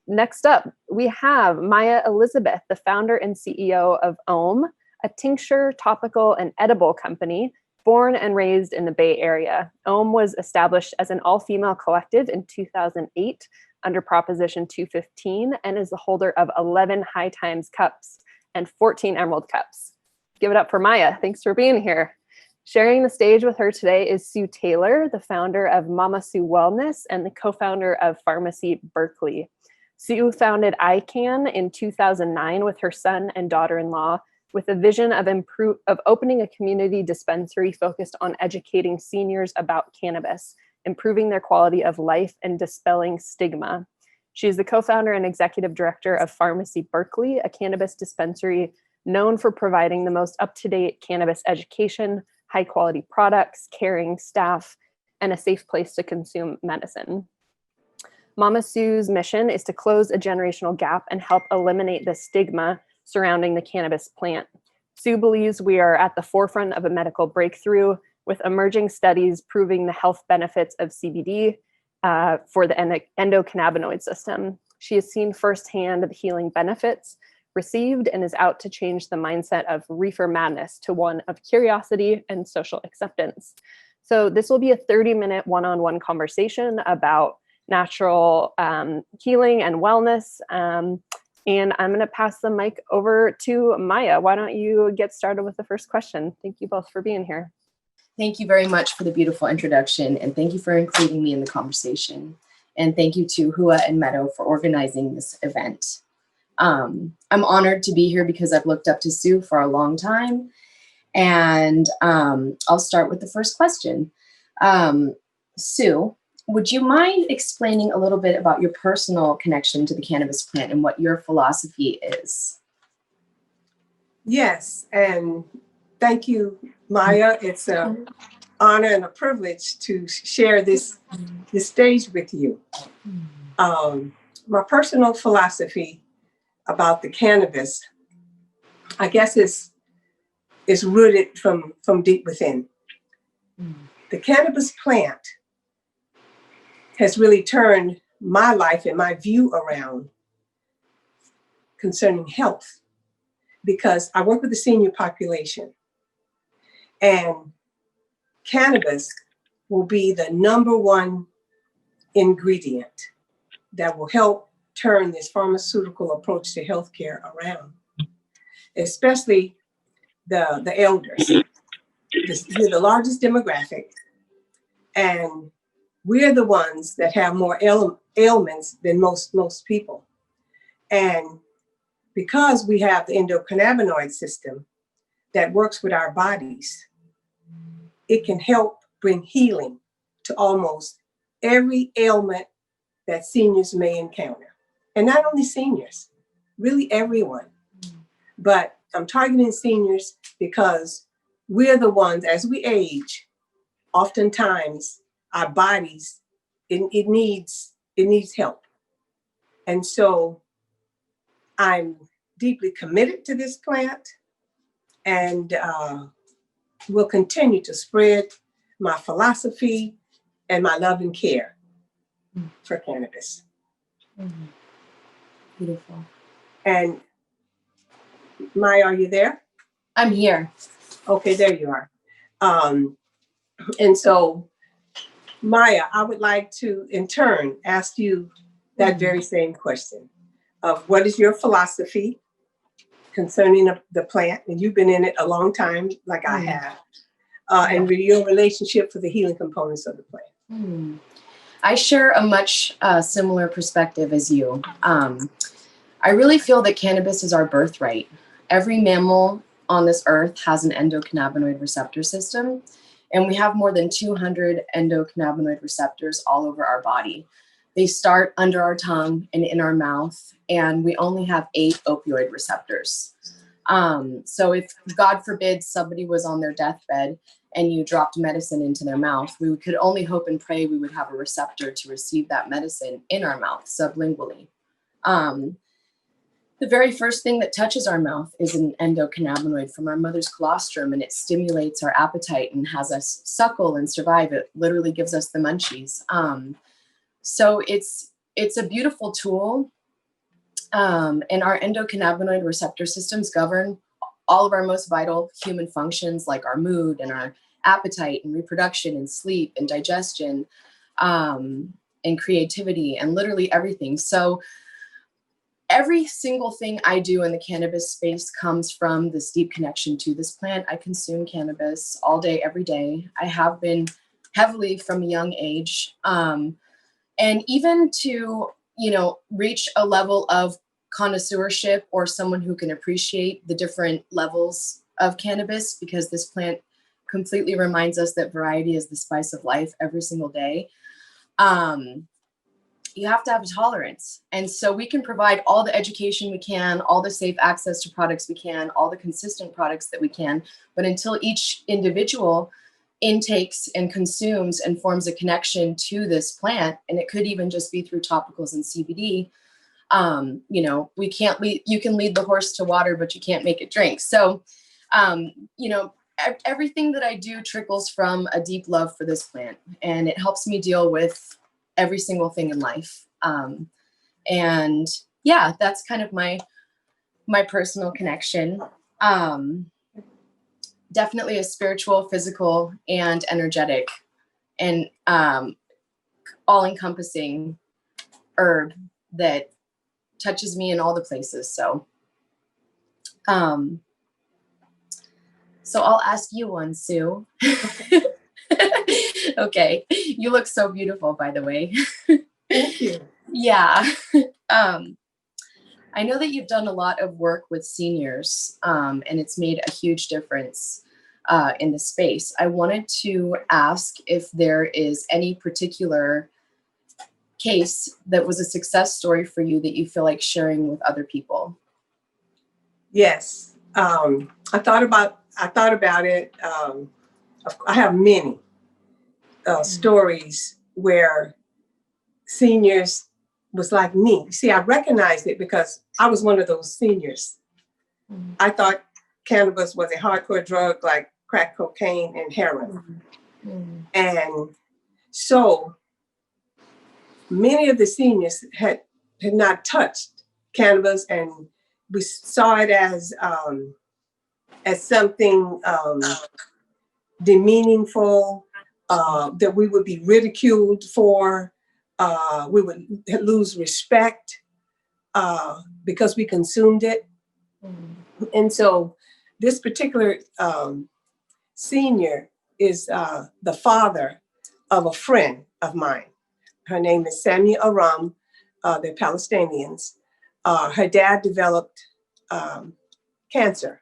next up, we have Maya Elisabeth, the founder and CEO of Ohm, a tincture, topical, and edible company born and raised in the Bay Area. Ohm was established as an all-female collective in 2008 under Proposition 215 and is the holder of 11 High Times cups and 14 Emerald cups. Give it up for Maya. Thanks for being here. Sharing the stage with her today is Sue Taylor, the founder of Mama Sue Wellness and the co-founder of Farmacy Berkeley. Sue founded ICANN in 2009 with her son and daughter-in-law with a vision of opening a community dispensary focused on educating seniors about cannabis, improving their quality of life, and dispelling stigma. She is the co-founder and executive director of Farmacy Berkeley, a cannabis dispensary known for providing the most up-to-date cannabis education, high-quality products, caring staff, and a safe place to consume medicine. Mama Sue's mission is to close a generational gap and help eliminate the stigma surrounding the cannabis plant. Sue believes we are at the forefront of a medical breakthrough with emerging studies proving the health benefits of CBD for the endocannabinoid system. She has seen firsthand the healing benefits received and is out to change the mindset of reefer madness to one of curiosity and social acceptance. So this will be a 30-minute one-on-one conversation about natural healing and wellness. And I'm going to pass the mic over to Maya. Why don't you get started with the first question? Thank you both for being here. Thank you very much for the beautiful introduction, and thank you for including me in the conversation. And thank you to Hua and Meadow for organizing this event. I'm honored to be here because I've looked up to Sue for a long time. And I'll start with the first question. Sue, would you mind explaining a little bit about your personal connection to the cannabis plant and what your philosophy is? Yes, and thank you, Maya. It's an honor and a privilege to share this stage with you. My personal philosophy about the cannabis, I guess, is rooted from deep within. The cannabis plant has really turned my life and my view around concerning health, because I work with the senior population, and cannabis will be the #1 ingredient that will help turn this pharmaceutical approach to healthcare around, especially the elders. We're the largest demographic, and we're the ones that have more ailments than most people. And because we have the endocannabinoid system that works with our bodies, it can help bring healing to almost every ailment that seniors may encounter. And not only seniors, really everyone. But I'm targeting seniors because we're the ones, as we age, oftentimes our bodies, it needs help. And so I'm deeply committed to this plant, and will continue to spread my philosophy and my love and care for cannabis. Beautiful. And Maya, are you there? I'm here. Okay, there you are. And so, Maya, I would like to, in turn, ask you that very same question of what is your philosophy concerning the plant? And you've been in it a long time, like I have, and your relationship for the healing components of the plant. I share a much similar perspective as you. I really feel that cannabis is our birthright. Every mammal on this earth has an endocannabinoid receptor system, and we have more than 200 endocannabinoid receptors all over our body. They start under our tongue and in our mouth, and we only have 8 opioid receptors. So if, God forbid, somebody was on their deathbed and you dropped medicine into their mouth, we could only hope and pray we would have a receptor to receive that medicine in our mouth, sublingually. The very first thing that touches our mouth is an endocannabinoid from our mother's colostrum, and it stimulates our appetite and has us suckle and survive. It literally gives us the munchies. So it's a beautiful tool And our endocannabinoid receptor systems govern all of our most vital human functions, like our mood and our appetite and reproduction and sleep and digestion, and creativity and literally everything. So every single thing I do in the cannabis space comes from this deep connection to this plant. I consume cannabis all day, every day. I have been heavily from a young age. And even to, reach a level of connoisseurship or someone who can appreciate the different levels of cannabis, because this plant completely reminds us that variety is the spice of life every single day. You have to have a tolerance. And so we can provide all the education we can, all the safe access to products we can, all the consistent products that we can. But until each individual intakes and consumes and forms a connection to this plant, and it could even just be through topicals and CBD, we can't lead, you can lead the horse to water, but you can't make it drink. So, everything that I do trickles from a deep love for this plant, and it helps me deal with every single thing in life. And yeah, that's kind of my personal connection. Definitely a spiritual, physical, and energetic, and all-encompassing herb that touches me in all the places. So I'll ask you one, Sue. Okay. You look so beautiful, by the way. Thank you. Yeah. I know that you've done a lot of work with seniors, and it's made a huge difference in the space. I wanted to ask if there is any particular case that was a success story for you that you feel like sharing with other people. Yes. I thought about it. I have many stories where seniors was like me. See, I recognized it because I was one of those seniors. I thought cannabis was a hardcore drug like crack cocaine and heroin. And so many of the seniors had not touched cannabis, and we saw it as something demeaningful, that we would be ridiculed for. We would lose respect because we consumed it. And so this particular senior is the father of a friend of mine. Her name is Sami Aram. They're Palestinians. Her dad developed cancer.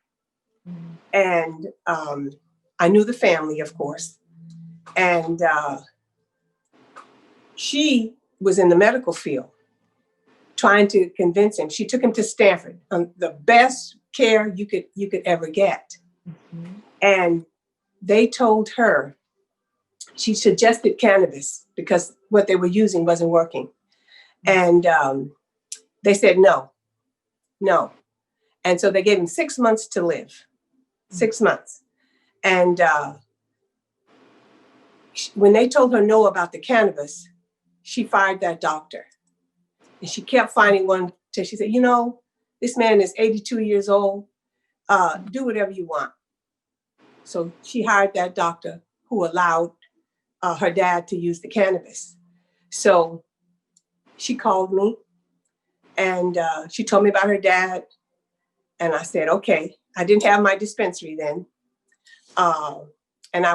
And I knew the family, of course. And she was in the medical field trying to convince him. She took him to Stanford, the best care you could ever get. And they told her, she suggested cannabis because what they were using wasn't working. And they said, no. And so they gave him 6 months to live, 6 months. And when they told her no about the cannabis, she fired that doctor. And she kept finding one till she said, this man is 82 years old. Do whatever you want. So she hired that doctor who allowed her dad to use the cannabis. So she called me and she told me about her dad. And I said, okay. I didn't have my dispensary then. And I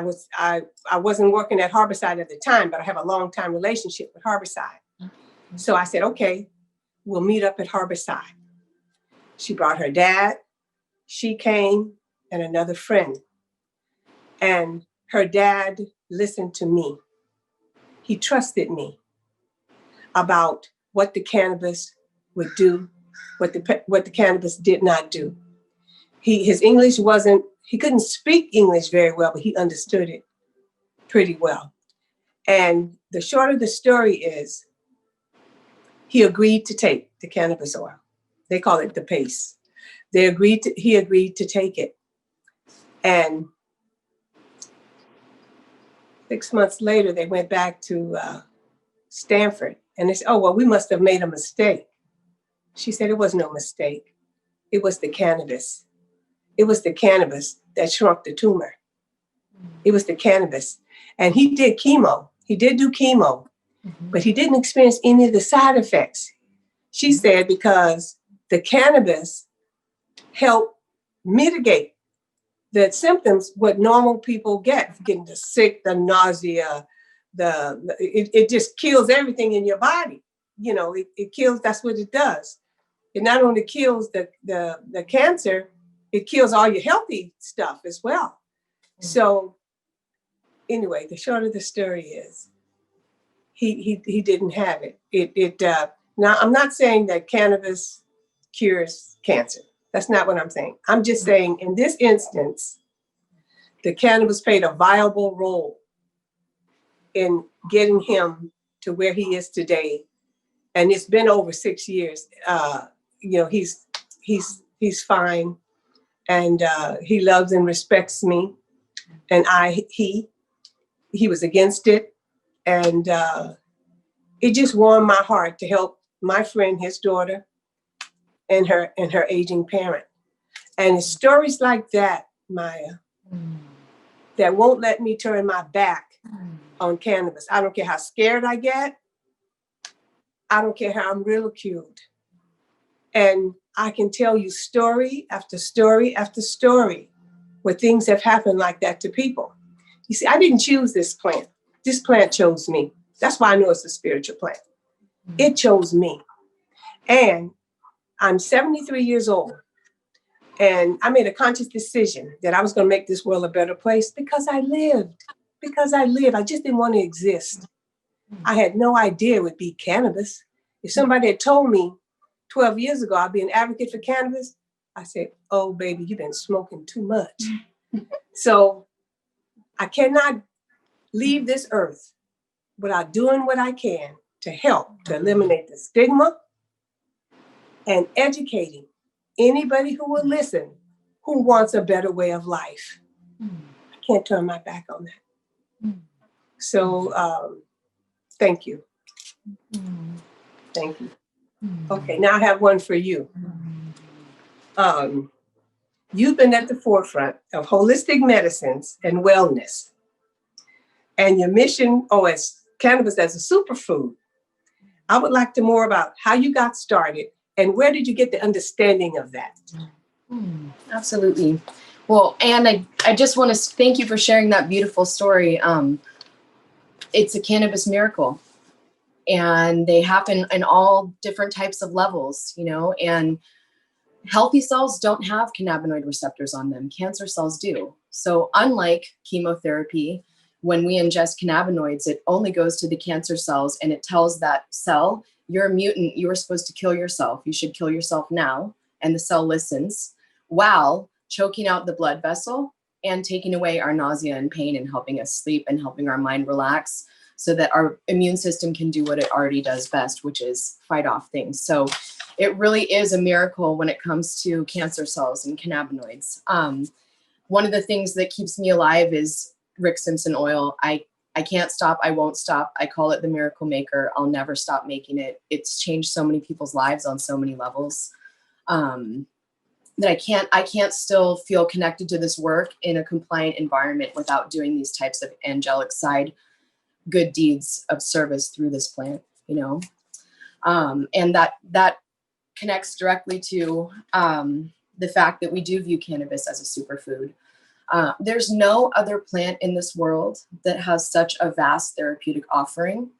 wasn't working at Harborside at the time, but I have a long time relationship with Harborside. So I said, okay, we'll meet up at Harborside. She brought her dad, she came, and another friend. And her dad listened to me. He trusted me about what the cannabis would do, what the cannabis did not do. His English he couldn't speak English very well, but he understood it pretty well. And the short of the story is, he agreed to take the cannabis oil. They call it the paste. He agreed to take it. And 6 months later, they went back to Stanford. And they said, oh, well, we must have made a mistake. She said it was no mistake. It was the cannabis. It was the cannabis that shrunk the tumor. It was the cannabis. And he did chemo. He did do chemo, but he didn't experience any of the side effects. She said because the cannabis helped mitigate the symptoms, what normal people get, getting the sick, the nausea, it just kills everything in your body. You know, it kills, that's what it does. It not only kills the cancer, it kills all your healthy stuff as well. So anyway, the short of the story is he didn't have it. Now, I'm not saying that cannabis cures cancer. That's not what I'm saying. I'm just saying in this instance, the cannabis played a viable role in getting him to where he is today. And it's been over 6 years. You know, he's fine. And he loves and respects me. And he was against it. And it just warmed my heart to help my friend, his daughter, and her aging parent. And it's stories like that, Maya, that won't let me turn my back on cannabis. I don't care how scared I get. I don't care how I'm ridiculed. And I can tell you story after story after story where things have happened like that to people. You see, I didn't choose this plant. This plant chose me. That's why I know it's a spiritual plant. It chose me. And I'm 73 years old. And I made a conscious decision that I was going to make this world a better place because I lived. Because I lived. I just didn't want to exist. I had no idea it would be cannabis. If somebody had told me 12 years ago I'd be an advocate for cannabis, I said, oh, baby, you've been smoking too much. So I cannot leave this earth without doing what I can to help to eliminate the stigma and educating anybody who will listen who wants a better way of life. I can't turn my back on that. So thank you. Thank you. Okay, now I have one for you. You've been at the forefront of holistic medicines and wellness. And your mission, as cannabis as a superfood. I would like to more about how you got started and where did you get the understanding of that? Absolutely. Well, Anne, I just want to thank you for sharing that beautiful story. It's a cannabis miracle. And they happen in all different types of levels, you know, and healthy cells don't have cannabinoid receptors on them. Cancer cells do. So unlike chemotherapy, when we ingest cannabinoids, it only goes to the cancer cells and it tells that cell, you're a mutant, you are supposed to kill yourself. You should kill yourself now. And the cell listens while choking out the blood vessel and taking away our nausea and pain and helping us sleep and helping our mind relax so that our immune system can do what it already does best, which is fight off things. So it really is a miracle when it comes to cancer cells and cannabinoids. One of the things that keeps me alive is Rick Simpson oil. I can't stop. I won't stop. I call it the miracle maker. I'll never stop making it. It's changed so many people's lives on so many levels that I can't still feel connected to this work in a compliant environment without doing these types of angelic side good deeds of service through this plant, you know? And that connects directly to the fact that we do view cannabis as a superfood. There's no other plant in this world that has such a vast therapeutic offering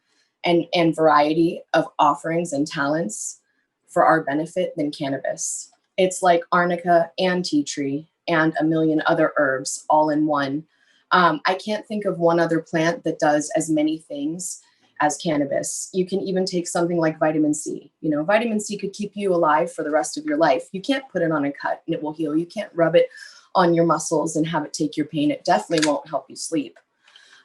and variety of offerings and talents for our benefit than cannabis. It's like arnica and tea tree and a million other herbs all in one. I can't think of one other plant that does as many things as cannabis. You can even take something like vitamin C. You know, vitamin C could keep you alive for the rest of your life. You can't put it on a cut and it will heal. You can't rub it on your muscles and have it take your pain. It definitely won't help you sleep.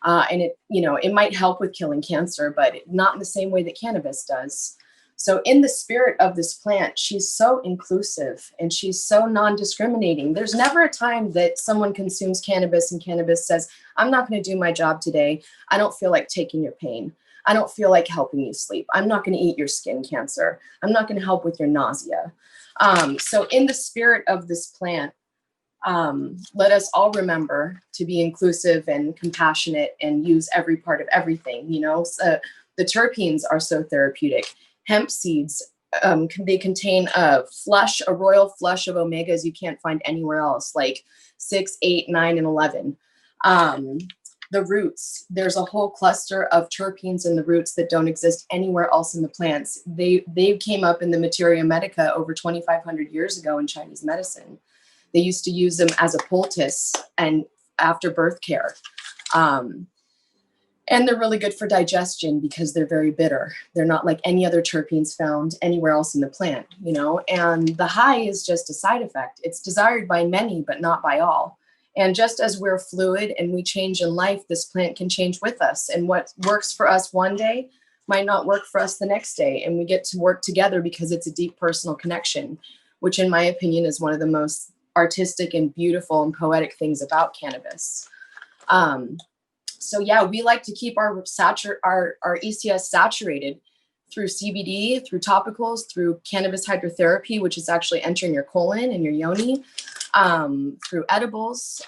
And it, you know, it might help with killing cancer, but not in the same way that cannabis does. So in the spirit of this plant, she's so inclusive and she's so non-discriminating. There's never a time that someone consumes cannabis and cannabis says, I'm not going to do my job today. I don't feel like taking your pain. I don't feel like helping you sleep. I'm not going to eat your skin cancer. I'm not going to help with your nausea. So in the spirit of this plant, let us all remember to be inclusive and compassionate and use every part of everything. You know, so the terpenes are so therapeutic. Hemp seeds, they contain a royal flush of omegas you can't find anywhere else, like 6, 8, 9, and 11. The roots, there's a whole cluster of terpenes in the roots that don't exist anywhere else in the plants. They came up in the Materia Medica over 2,500 years ago in Chinese medicine. They used to use them as a poultice and after birth care. And they're really good for digestion because they're very bitter. They're not like any other terpenes found anywhere else in the plant, you know, and the high is just a side effect. It's desired by many, but not by all. And just as we're fluid and we change in life, this plant can change with us. And what works for us one day might not work for us the next day. And we get to work together because it's a deep personal connection, which in my opinion is one of the most artistic and beautiful and poetic things about cannabis. So yeah, we like to keep our ECS saturated through CBD, through topicals, through cannabis hydrotherapy, which is actually entering your colon and your yoni, through edibles,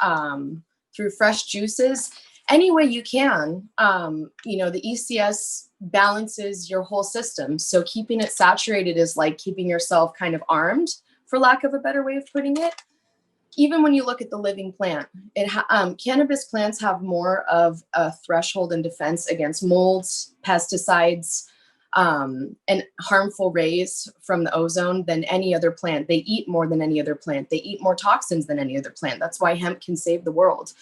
through fresh juices, any way you can. You know, the ECS balances your whole system. So keeping it saturated is like keeping yourself kind of armed, for lack of a better way of putting it. Even when you look at the living plant, cannabis plants have more of a threshold and defense against molds, pesticides, and harmful rays from the ozone than any other plant. They eat more than any other plant. They eat more toxins than any other plant. That's why hemp can save the world.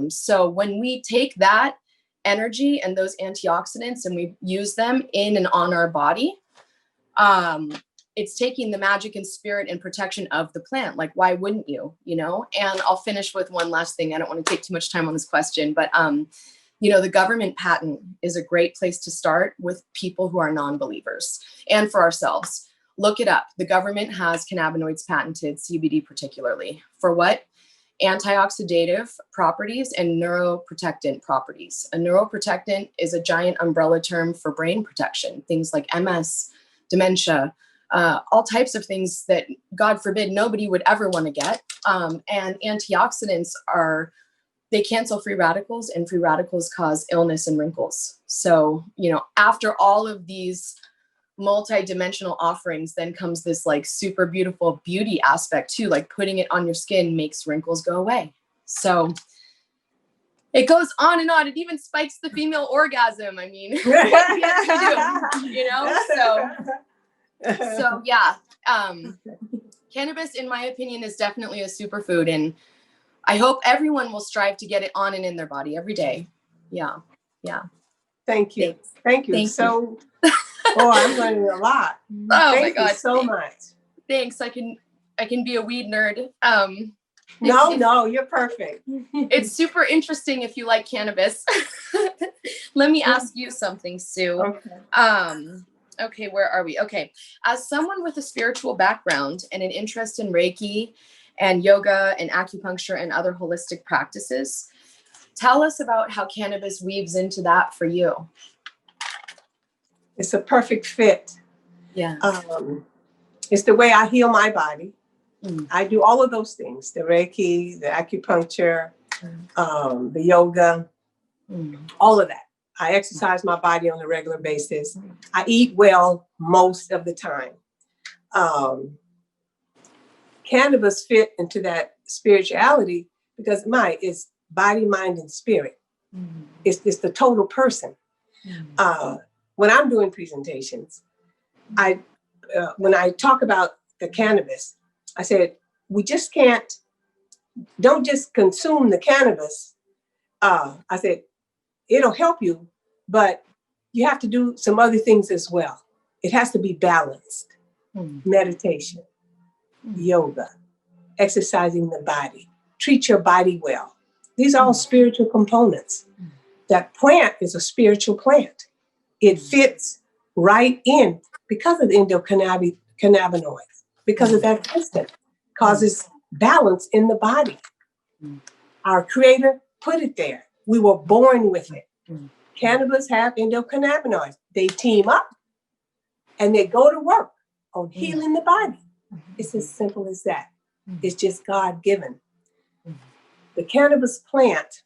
So when we take that energy and those antioxidants and we use them in and on our body, it's taking the magic and spirit and protection of the plant. Like, why wouldn't you, you know? And I'll finish with one last thing. I don't want to take too much time on this question, but, you know, the government patent is a great place to start with people who are non-believers and for ourselves. Look it up. The government has cannabinoids patented, CBD particularly. For what? Antioxidative properties and neuroprotectant properties. A neuroprotectant is a giant umbrella term for brain protection, things like MS, dementia, all types of things that, God forbid, nobody would ever want to get. And antioxidants they cancel free radicals, and free radicals cause illness and wrinkles. So, you know, after all of these multi-dimensional offerings, then comes this like super beautiful beauty aspect too, like putting it on your skin makes wrinkles go away. So it goes on and on. It even spikes the female orgasm. I mean, what can't you do, you know? So yeah, cannabis, in my opinion, is definitely a superfood, and I hope everyone will strive to get it on and in their body every day. Yeah. Thank you. Thanks. Thank you. I'm learning a lot. Oh Thank my God. you so much. Thanks. I can be a weed nerd. No, you're perfect. It's super interesting if you like cannabis. Let me ask you something, Sue. Okay. Okay, where are we? Okay. As someone with a spiritual background and an interest in Reiki and yoga and acupuncture and other holistic practices, tell us about how cannabis weaves into that for you. It's a perfect fit. Yeah. It's the way I heal my body. Mm. I do all of those things, the Reiki, the acupuncture, the yoga, all of that. I exercise my body on a regular basis. I eat well most of the time. Cannabis fit into that spirituality because it's body, mind, and spirit. It's the total person. When I'm doing presentations, when I talk about the cannabis, I said, don't just consume the cannabis. I said, it'll help you, but you have to do some other things as well. It has to be balanced. Meditation, yoga, exercising the body, treat your body well. These are all spiritual components. That plant is a spiritual plant. It fits right in because of the endocannabinoids, because of that instant, causes balance in the body. Our creator put it there. We were born with it. Cannabis have endocannabinoids. They team up and they go to work on healing the body. It's as simple as that. It's just God given. The cannabis plant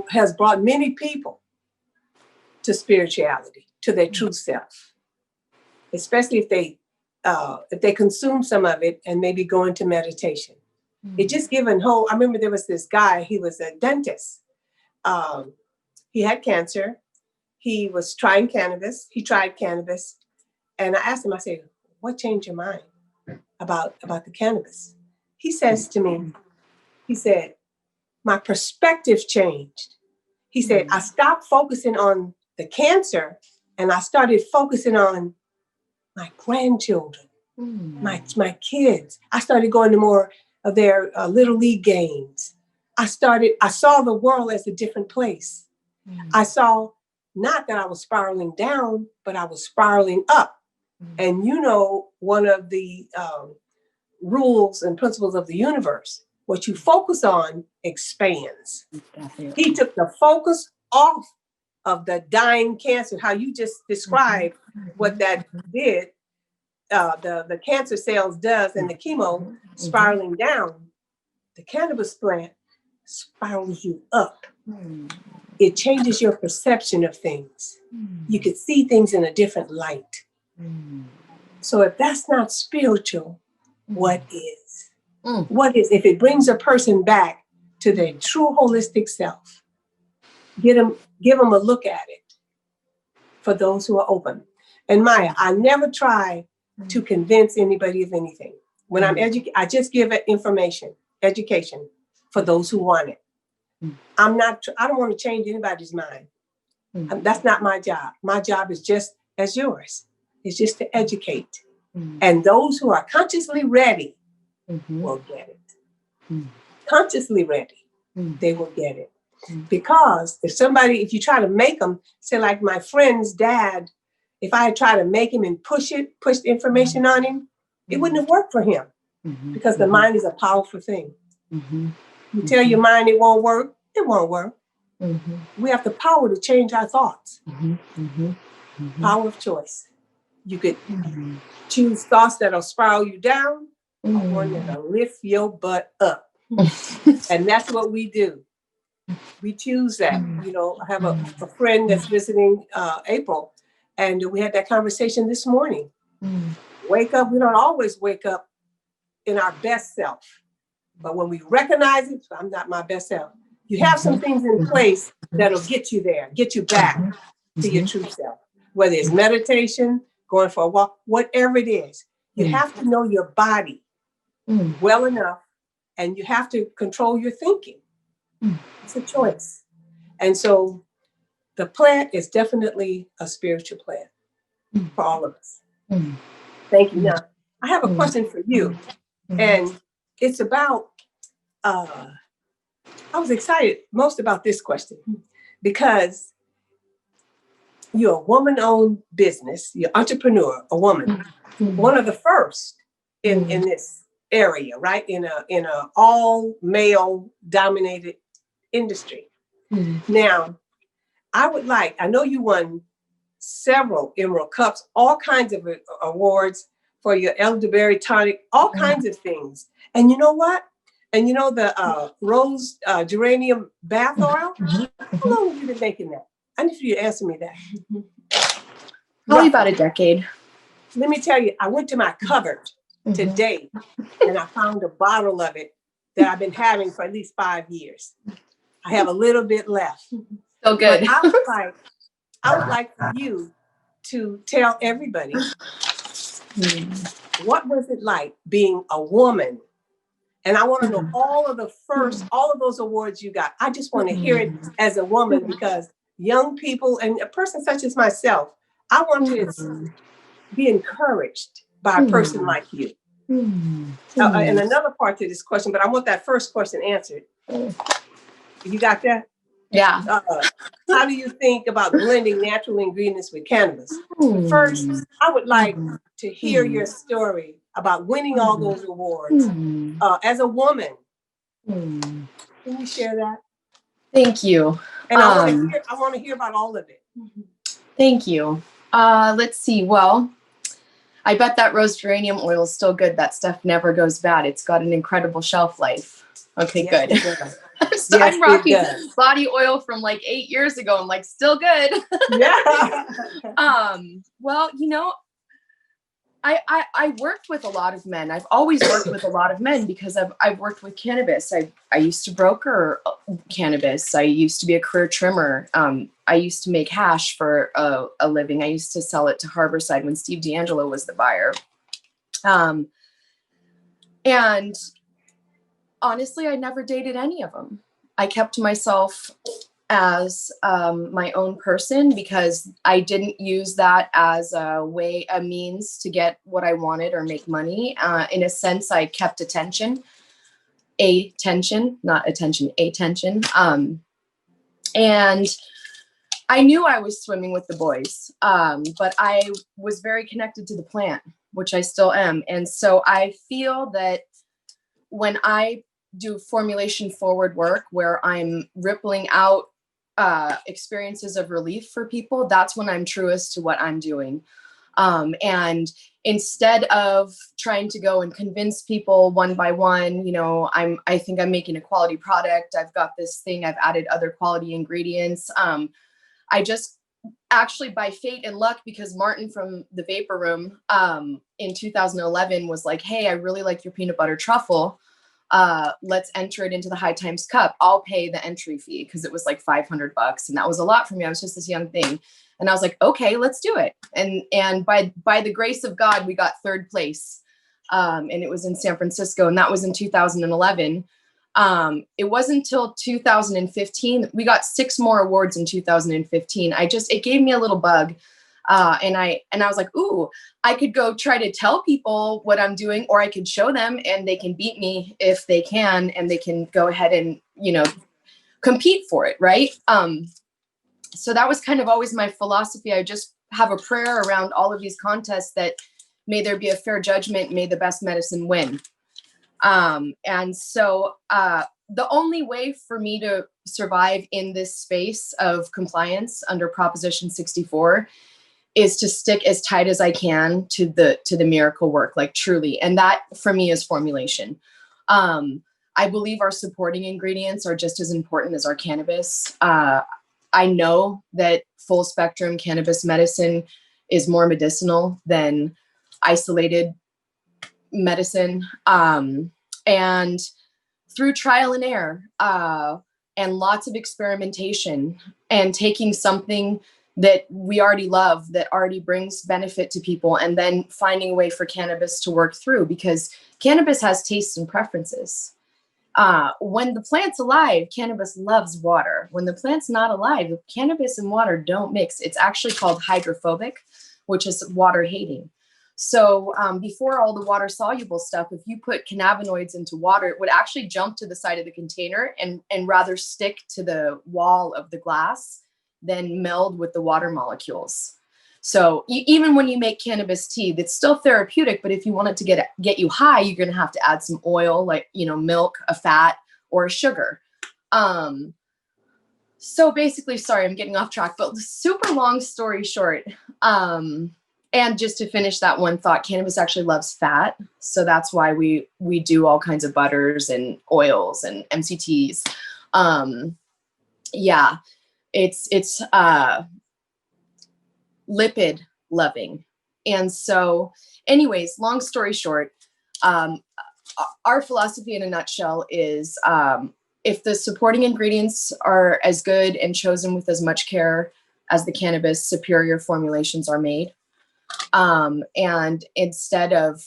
has brought many people to spirituality, to their true self, especially if they consume some of it and maybe go into meditation. It just given hope. I remember there was this guy, he was a dentist. He had cancer. He was trying cannabis. He tried cannabis. And I asked him, I said, what changed your mind about the cannabis? He says to me, he said, my perspective changed. He said, I stopped focusing on the cancer and I started focusing on my grandchildren, my kids. I started going to more of their little league games. I saw the world as a different place. I saw not that I was spiraling down, but I was spiraling up. And you know, one of the rules and principles of the universe, what you focus on expands. He took the focus off of the dying cancer, how you just described what that did, the cancer cells does, and the chemo spiraling down. The cannabis plant spirals you up. It changes your perception of things. You could see things in a different light. So if that's not spiritual, what is? What is? If it brings a person back to their true holistic self, give them a look at it for those who are open. And Maya, I never try to convince anybody of anything. When I'm I just give it information, education for those who want it. I don't want to change anybody's mind. That's not my job. My job is just as yours. It's just to educate. And those who are consciously ready will get it. Consciously ready, they will get it. Because if you try to make them, say like my friend's dad, if I try to make him and push the information on him, it wouldn't have worked for him. Because the mind is a powerful thing. You tell your mind it won't work, it won't work. We have the power to change our thoughts. Power of choice. You could choose thoughts that'll spiral you down or one that'll lift your butt up. And that's what we do. We choose that. You know, I have a friend that's visiting April, and we had that conversation this morning. Wake up. We don't always wake up in our best self. But when we recognize it, I'm not my best self. You have some things in place that'll get you there, get you back to your true self. Whether it's meditation, going for a walk, whatever it is. You have to know your body well enough, and you have to control your thinking. It's a choice. And so the plant is definitely a spiritual plant for all of us. Thank you. Now, I have a question for you. And it's about, I was excited most about this question because you're a woman-owned business, you're an entrepreneur, a woman, one of the first in this area, right? In a all male dominated industry. Now, I know you won several Emerald Cups, all kinds of awards for your elderberry tonic, all kinds of things. And you know what? And you know the rose geranium bath oil? How long have you been making that? I need for you to answer me that. Probably about a decade. Let me tell you, I went to my cupboard today and I found a bottle of it that I've been having for at least 5 years. I have a little bit left. So good. But I would like for you to tell everybody, what was it like being a woman? And I want to know all of those awards you got. I just want to hear it as a woman because young people and a person such as myself, I want to be encouraged by a person like you. And another part to this question, but I want that first question answered. You got that? Yeah. How do you think about blending natural ingredients with cannabis? First, I would like to hear your story about winning all those awards as a woman. Can you share that? Thank you. And I want to hear about all of it. Thank you. Let's see. Well, I bet that rose geranium oil is still good. That stuff never goes bad. It's got an incredible shelf life. Okay, Yes, good. Yes, I'm rocking it does. body oil from like 8 years ago. I'm like, still good. Yeah. Well, you know, I worked with a lot of men. I've always worked with a lot of men because I've worked with cannabis. I used to broker cannabis. I used to be a career trimmer. I used to make hash for a living. I used to sell it to Harborside when Steve D'Angelo was the buyer. And honestly, I never dated any of them. I kept myself as my own person because I didn't use that as a means to get what I wanted or make money. In a sense, I kept attention. Not attention, attention. And I knew I was swimming with the boys, but I was very connected to the plant, which I still am. And so I feel that when I do formulation forward work where I'm rippling out experiences of relief for people, that's when I'm truest to what I'm doing. And instead of trying to go and convince people one by one, you know, I think I'm making a quality product. I've got this thing, I've added other quality ingredients. I just actually by fate and luck, because Martin from the Vapor Room in 2011 was like, hey, I really like your peanut butter truffle. Let's enter it into the High Times Cup. I'll pay the entry fee because it was like $500, and that was a lot for me. I was just this young thing, and I was like, okay, let's do it. And by the grace of God, we got third place, and it was in San Francisco, and that was in 2011. It wasn't until 2015 we got 6 more awards in 2015. It gave me a little bug. And I was like, ooh, I could go try to tell people what I'm doing, or I could show them and they can beat me if they can, and they can go ahead and, you know, compete for it. Right. So that was kind of always my philosophy. I just have a prayer around all of these contests that may there be a fair judgment, may the best medicine win. And so, the only way for me to survive in this space of compliance under Proposition 64 is to stick as tight as I can to the miracle work, like truly. And that for me is formulation. I believe our supporting ingredients are just as important as our cannabis. I know that full spectrum cannabis medicine is more medicinal than isolated medicine. And through trial and error, and lots of experimentation and taking something that we already love, that already brings benefit to people, and then finding a way for cannabis to work through, because cannabis has tastes and preferences. When the plant's alive, cannabis loves water. When the plant's not alive, cannabis and water don't mix. It's actually called hydrophobic, which is water hating. So before all the water soluble stuff, if you put cannabinoids into water, it would actually jump to the side of the container and rather stick to the wall of the glass than meld with the water molecules. So even when you make cannabis tea, that's still therapeutic, but if you want it to get you high, you're going to have to add some oil, like, you know, milk, a fat, or a sugar. So basically, sorry, I'm getting off track, but super long story short, and just to finish that one thought, cannabis actually loves fat. So that's why we do all kinds of butters and oils and MCTs. Yeah, it's lipid loving. And so anyways, long story short, our philosophy in a nutshell is if the supporting ingredients are as good and chosen with as much care as the cannabis, superior formulations are made. And instead of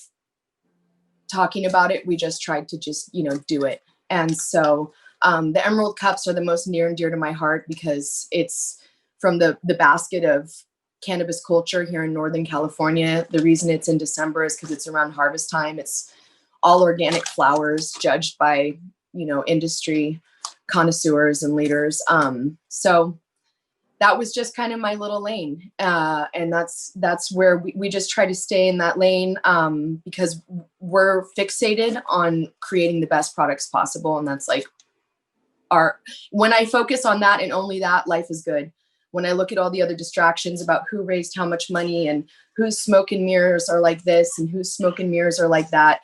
talking about it, we just tried to just, you know, do it. And so the Emerald Cups are the most near and dear to my heart because it's from the basket of cannabis culture here in Northern California. The reason it's in December is because it's around harvest time. It's all organic flowers judged by, you know, industry connoisseurs and leaders. So that was just kind of my little lane. And that's where we just try to stay in that lane because we're fixated on creating the best products possible. And that's like are, when I focus on that and only that, life is good. When I look at all the other distractions about who raised how much money and whose smoke and mirrors are like this and whose smoke and mirrors are like that,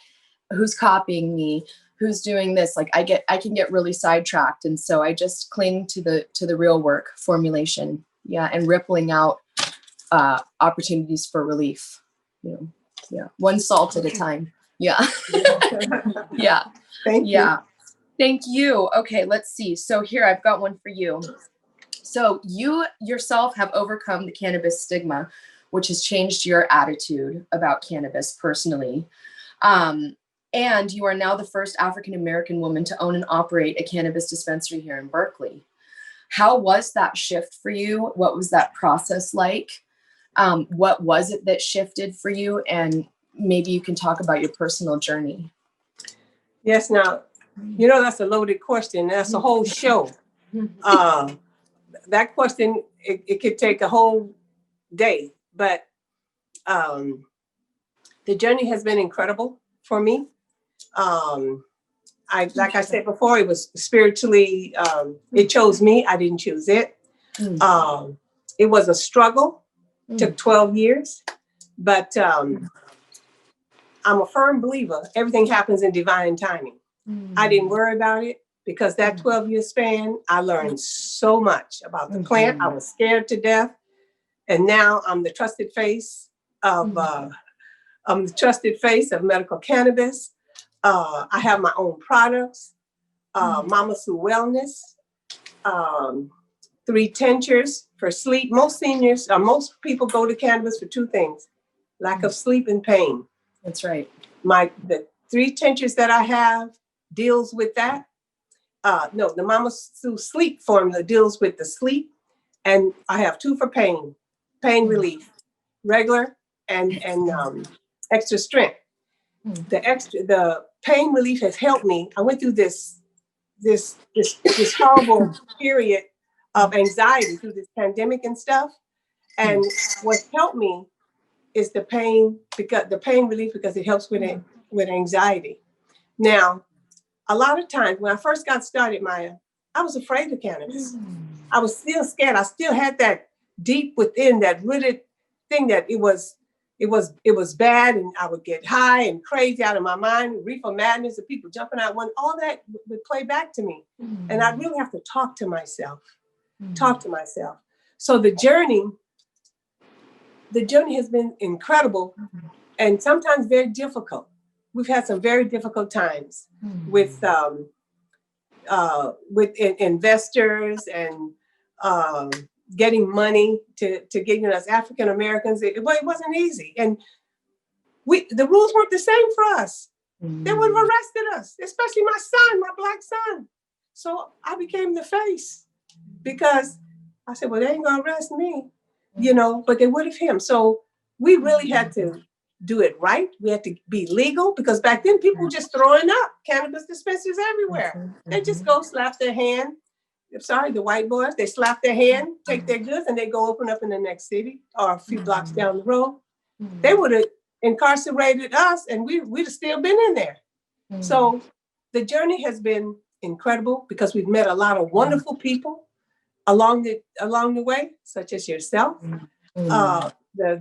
who's copying me, who's doing this, like I can get really sidetracked. And so I just cling to the real work, formulation, and rippling out opportunities for relief, one salt at a time. Yeah. Yeah. Thank you. Thank you. Okay, let's see. So here, I've got one for you. So you yourself have overcome the cannabis stigma, which has changed your attitude about cannabis personally. And you are now the first African-American woman to own and operate a cannabis dispensary here in Berkeley. How was that shift for you? What was that process like? What was it that shifted for you? And maybe you can talk about your personal journey. Yes, now, that's a loaded question. That's a whole show. That question, it could take a whole day, but the journey has been incredible for me. Like I said before, it was spiritually, it chose me. I didn't choose it. It was a struggle. Took 12 years, but I'm a firm believer. Everything happens in divine timing. I didn't worry about it because that 12-year span, I learned so much about the plant. I was scared to death. And now I'm the trusted face of medical cannabis. I have my own products, Mama Sue Wellness, 3 tinctures for sleep. Most people go to cannabis for 2 things: lack of sleep and pain. That's right. The 3 tinctures that I have deals with that. The Mama Sue Sleep formula deals with the sleep, and I have 2 for pain relief, regular and extra strength. The pain relief has helped me. I went through this horrible period of anxiety through this pandemic and stuff. And what helped me is the pain relief, because it helps with anxiety. Now, a lot of times when I first got started, Maya, I was afraid of cannabis. I was still scared. I still had that deep within, that rooted thing that it was bad, and I would get high and crazy out of my mind, reefer madness, and people jumping out. All that would play back to me. And I really have to talk to myself. So the journey has been incredible and sometimes very difficult. We've had some very difficult times with investors and getting money to get us African Americans. It wasn't easy, and the rules weren't the same for us. They would have arrested us, especially my son, my Black son. So I became the face because I said, well, they ain't gonna arrest me, but they would have him. So we really had to do it right. We had to be legal, because back then people were just throwing up cannabis dispensaries everywhere. They just go slap their hand. The white boys, they slap their hand, take their goods, and they go open up in the next city or a few blocks down the road. They would have incarcerated us, and we'd have still been in there. So the journey has been incredible because we've met a lot of wonderful people along the way, such as yourself, the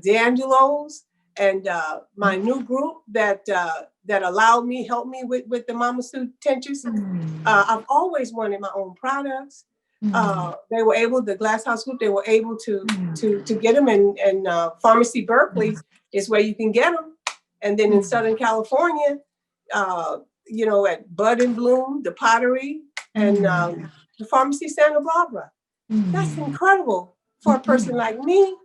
D'Angelos, and my new group that helped me with the Mama Sue tinctures. I've always wanted my own products. They were able, the Glass House group, they were able to get them, and Farmacy Berkeley is where you can get them. And then in Southern California, at Bud and Bloom, the Pottery, and the Farmacy Santa Barbara. That's incredible for a person like me.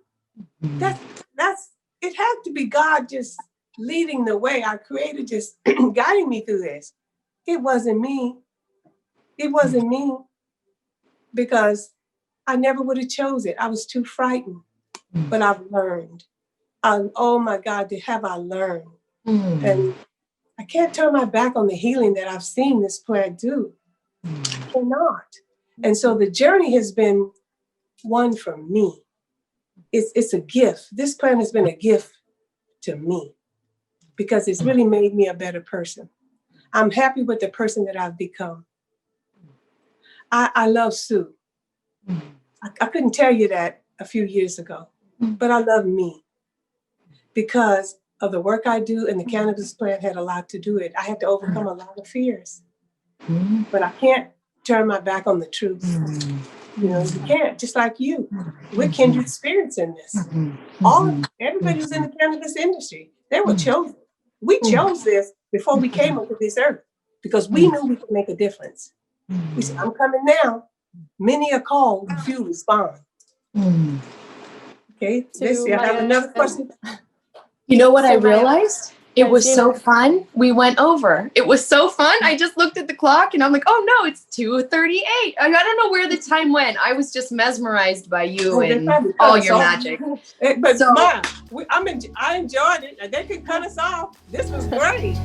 It had to be God just leading the way, our Creator just guiding me through this. It wasn't me. Because I never would have chose it. I was too frightened. But I've learned. Oh my God, have I learned? And I can't turn my back on the healing that I've seen this plant do. I cannot. And so the journey has been one for me. It's a gift. This plant has been a gift to me because it's really made me a better person. I'm happy with the person that I've become. I love Sue. I couldn't tell you that a few years ago, but I love me because of the work I do, and the cannabis plant had a lot to do with it. I had to overcome a lot of fears, but I can't turn my back on the truth. You know, you can't, just like you. We're kindred spirits in this. Everybody who's in the cannabis industry, they were chosen. We chose this before we came onto this earth because we knew we could make a difference. We said, I'm coming now. Many are called, few respond. Okay, let's see. I have another question. You know what I realized? It was so fun. We went over. It was so fun. I just looked at the clock and I'm like, oh no, it's 2:38. I don't know where the time went. I was just mesmerized by you and all your magic. But so, Mom, I enjoyed it. They could cut us off. This was great.